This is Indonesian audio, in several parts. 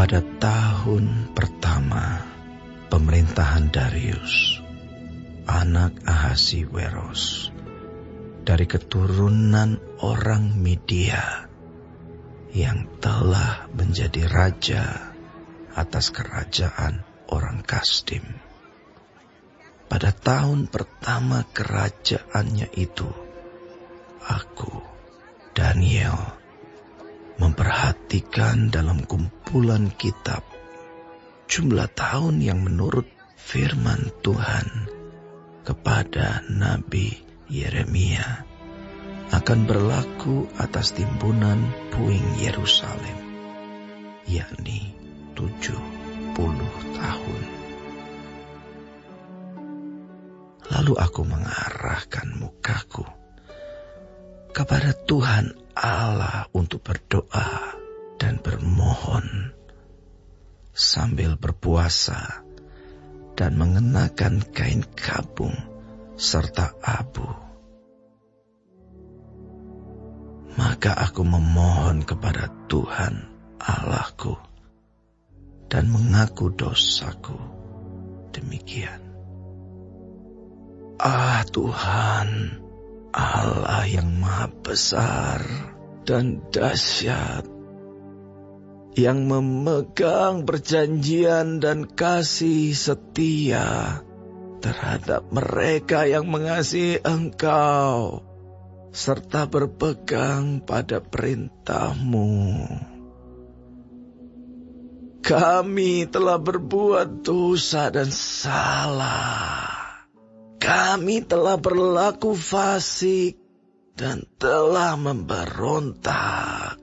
Pada tahun pertama pemerintahan Darius, anak Ahasiweros, dari keturunan orang Media yang telah menjadi raja atas kerajaan orang Kasdim. Pada tahun pertama kerajaannya itu, aku, Daniel, memperhatikan dalam kumpulan kitab jumlah tahun yang menurut firman Tuhan kepada Nabi Yeremia akan berlaku atas timbunan puing Yerusalem, yakni 70 tahun. Lalu aku mengarahkan mukaku kepada Tuhan Allah untuk berdoa dan bermohon sambil berpuasa dan mengenakan kain kabung serta abu. Maka aku memohon kepada Tuhan Allahku dan mengaku dosaku demikian. Ah Tuhan, Allah yang maha besar dan dahsyat, yang memegang perjanjian dan kasih setia terhadap mereka yang mengasihi Engkau, serta berpegang pada perintah-Mu. Kami telah berbuat dosa dan salah. Kami telah berlaku fasik dan telah memberontak.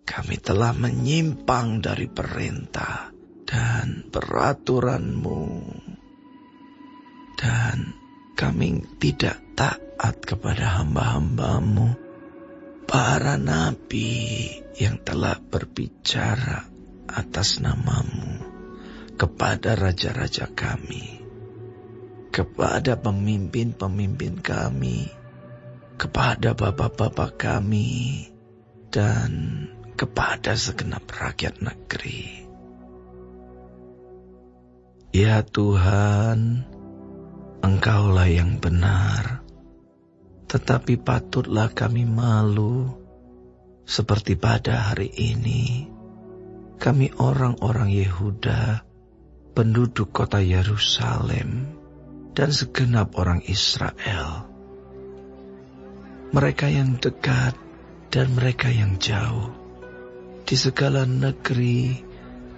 Kami telah menyimpang dari perintah dan peraturan-Mu. Dan kami tidak taat kepada hamba-hamba-Mu, para nabi yang telah berbicara atas nama-Mu kepada raja-raja kami, kepada pemimpin-pemimpin kami, kepada bapak-bapak kami, dan kepada segenap rakyat negeri. Ya Tuhan, Engkaulah yang benar, tetapi patutlah kami malu seperti pada hari ini. Kami orang-orang Yehuda, penduduk kota Yerusalem, dan segenap orang Israel, mereka yang dekat dan mereka yang jauh, di segala negeri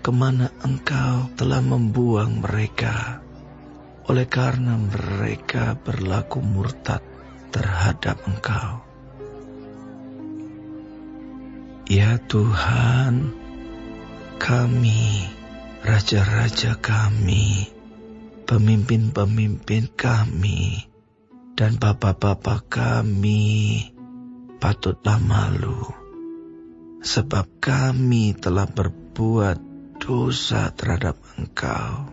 kemana Engkau telah membuang mereka, oleh karena mereka berlaku murtad terhadap Engkau. Ya Tuhan, kami, raja-raja kami, pemimpin-pemimpin kami, dan bapak-bapak kami patutlah malu, sebab kami telah berbuat dosa terhadap Engkau.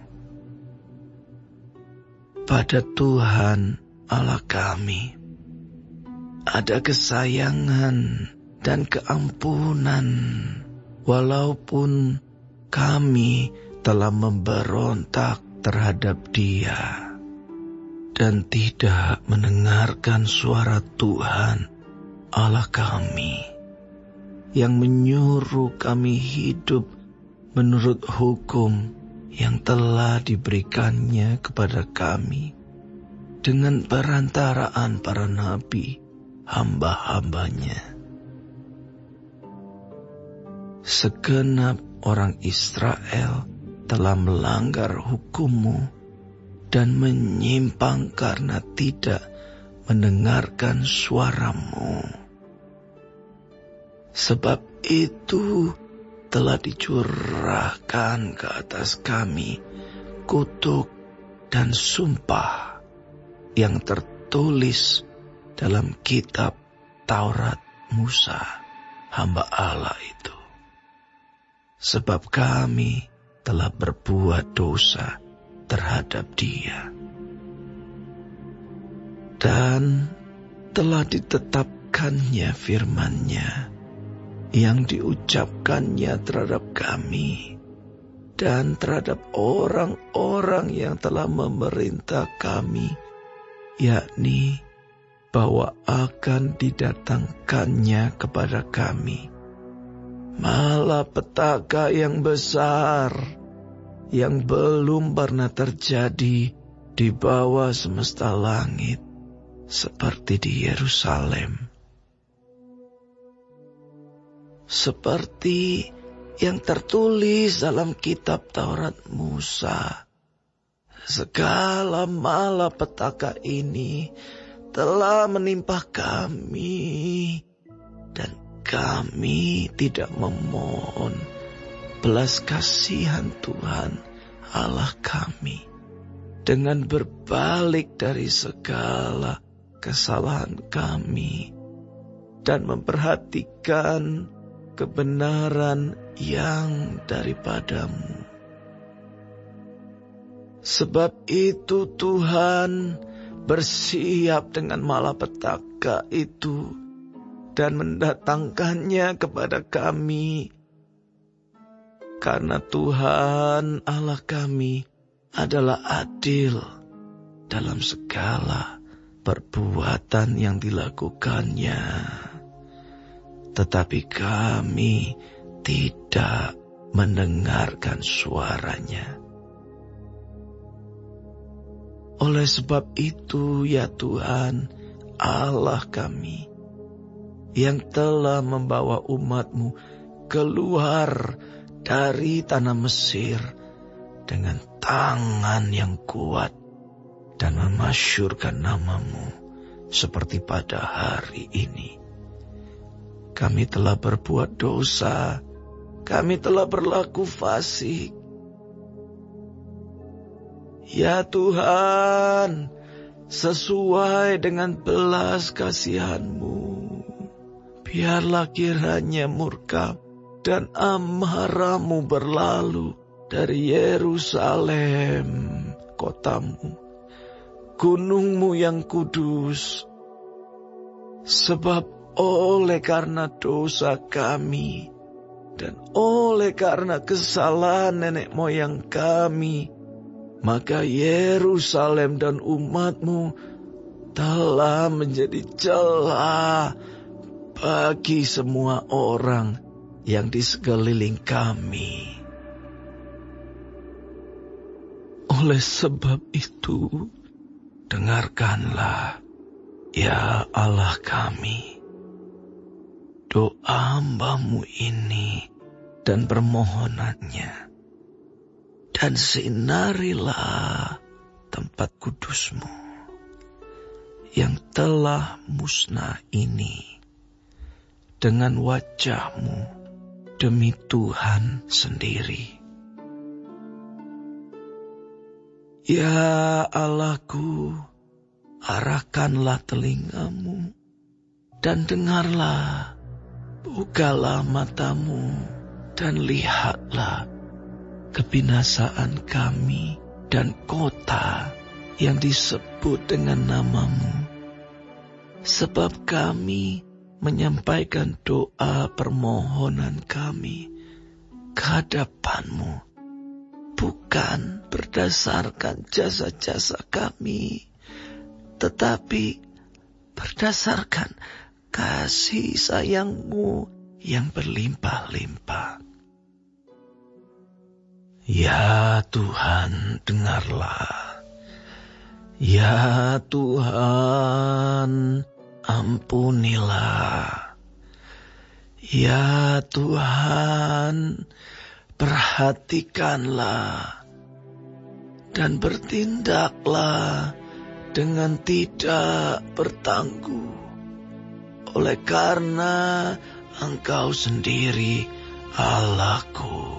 Pada Tuhan Allah kami ada kesayangan dan keampunan, walaupun kami telah memberontak terhadap Dia dan tidak mendengarkan suara Tuhan Allah kami yang menyuruh kami hidup menurut hukum yang telah diberikannya kepada kami dengan perantaraan para nabi hamba-hambanya. Segenap orang Israel telah melanggar hukum-Mu dan menyimpang karena tidak mendengarkan suara-Mu. Sebab itu telah dicurahkan ke atas kami kutuk dan sumpah yang tertulis dalam kitab Taurat Musa, hamba Allah itu. Sebab kami telah berbuat dosa terhadap Dia, dan telah ditetapkannya firman-Nya yang diucapkannya terhadap kami dan terhadap orang-orang yang telah memerintah kami, yakni bahwa akan didatangkannya kepada kami malapetaka yang besar yang belum pernah terjadi di bawah semesta langit seperti di Yerusalem. Seperti yang tertulis dalam kitab Taurat Musa, segala malapetaka ini telah menimpa kami dan kami tidak memohon belas kasihan Tuhan Allah kami dengan berbalik dari segala kesalahan kami dan memperhatikan kebenaran yang daripadamu. Sebab itu Tuhan bersiap dengan malapetaka itu dan mendatangkannya kepada kami. Karena Tuhan Allah kami adalah adil dalam segala perbuatan yang dilakukannya. Tetapi kami tidak mendengarkan suaranya. Oleh sebab itu ya Tuhan Allah kami, yang telah membawa umat-Mu keluar dari tanah Mesir dengan tangan yang kuat dan memasyurkan nama-Mu seperti pada hari ini. Kami telah berbuat dosa, kami telah berlaku fasik. Ya Tuhan, sesuai dengan belas kasihan-Mu, biarlah kiranya murka dan amarah-Mu berlalu dari Yerusalem, kota-Mu, gunung-Mu yang kudus. Sebab oleh karena dosa kami dan oleh karena kesalahan nenek moyang kami, maka Yerusalem dan umat-Mu telah menjadi celah bagi semua orang yang di sekeliling kami. Oleh sebab itu, dengarkanlah, ya Allah kami, doa hamba-Mu ini dan permohonannya, dan sinarilah tempat kudus-Mu yang telah musnah ini dengan wajah-Mu demi Tuhan sendiri. Ya Allahku, arahkanlah telinga-Mu dan dengarlah, bukalah mata-Mu dan lihatlah kebinasaan kami dan kota yang disebut dengan nama-Mu. Sebab kami menyampaikan doa permohonan kami ke hadapan-Mu, bukan berdasarkan jasa-jasa kami, tetapi berdasarkan kasih sayang-Mu yang berlimpah-limpah. Ya Tuhan, dengarlah. Ya Tuhan, ampunilah. Ya Tuhan, perhatikanlah dan bertindaklah dengan tidak bertangguh, oleh karena Engkau sendiri Allahku,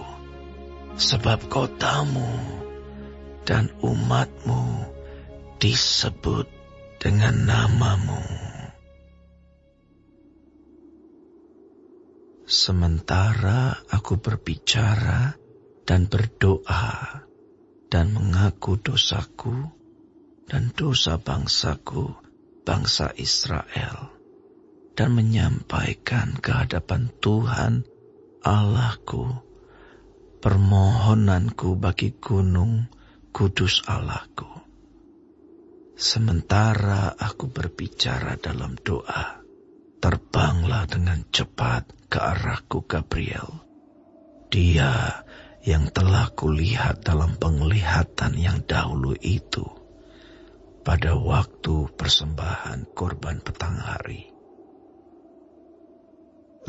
sebab kota-Mu dan umat-Mu disebut dengan nama-Mu. Sementara aku berbicara dan berdoa dan mengaku dosaku dan dosa bangsaku, bangsa Israel, dan menyampaikan ke hadapan Tuhan Allahku permohonanku bagi gunung kudus Allahku. Sementara aku berbicara dalam doa, terbanglah dengan cepat ke arahku Gabriel. Dia yang telah kulihat dalam penglihatan yang dahulu itu pada waktu persembahan korban petang hari.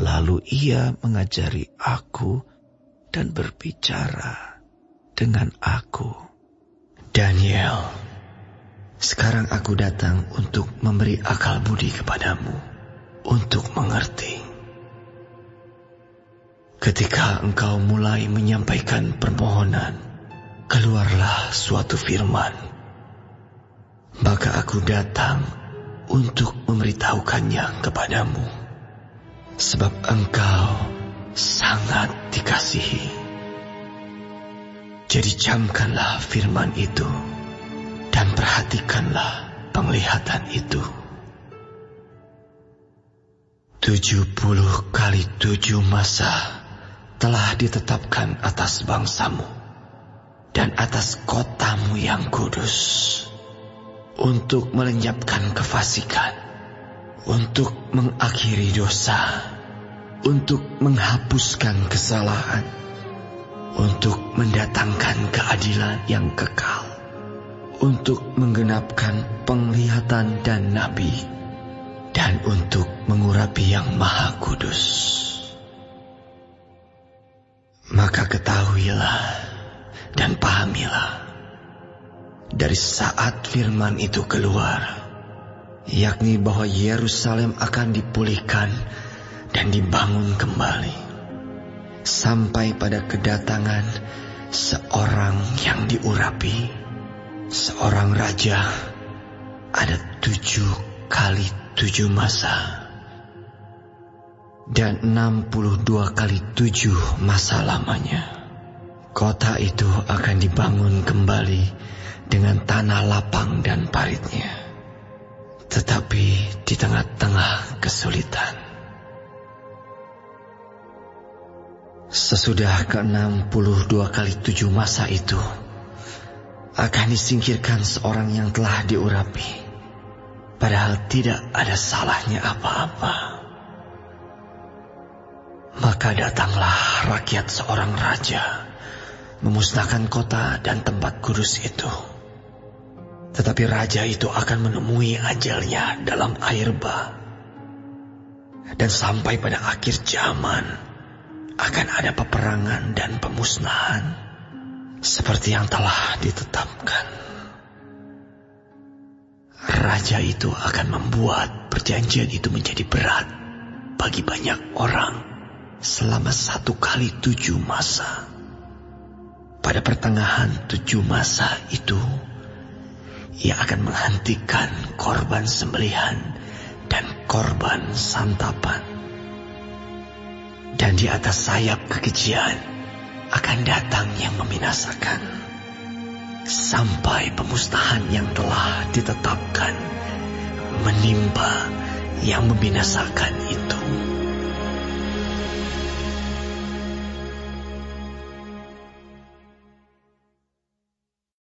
Lalu ia mengajari aku dan berbicara dengan aku. Daniel, sekarang aku datang untuk memberi akal budi kepadamu, untuk mengerti. Ketika engkau mulai menyampaikan permohonan, keluarlah suatu firman. Maka aku datang untuk memberitahukannya kepadamu, sebab engkau sangat dikasihi. Jadi camkanlah firman itu, dan perhatikanlah penglihatan itu. 70 kali 7 masa telah ditetapkan atas bangsamu dan atas kotamu yang kudus, untuk melenyapkan kefasikan, untuk mengakhiri dosa, untuk menghapuskan kesalahan, untuk mendatangkan keadilan yang kekal, untuk menggenapkan penglihatan dan nabi, dan untuk mengurapi yang maha kudus. Maka ketahuilah dan pahamilah, dari saat firman itu keluar, yakni bahwa Yerusalem akan dipulihkan dan dibangun kembali, sampai pada kedatangan seorang yang diurapi, seorang raja, ada 7 kali 7 masa, dan 62 kali 7 masa lamanya. Kota itu akan dibangun kembali dengan tanah lapang dan paritnya, tetapi di tengah-tengah kesulitan. Sesudah ke-62 kali 7 masa itu, akan disingkirkan seorang yang telah diurapi, padahal tidak ada salahnya apa-apa. Maka datanglah rakyat seorang raja, memusnahkan kota dan tempat kudus itu. Tetapi raja itu akan menemui ajalnya dalam air bah. Dan sampai pada akhir zaman akan ada peperangan dan pemusnahan, seperti yang telah ditetapkan. Raja itu akan membuat perjanjian itu menjadi berat bagi banyak orang selama 1 kali 7 masa. Pada pertengahan 7 masa itu, ia akan menghentikan korban sembelihan dan korban santapan. Dan di atas sayap kekejian akan datang yang membinasakan, sampai pemusnahan yang telah ditetapkan menimpa yang membinasakan itu.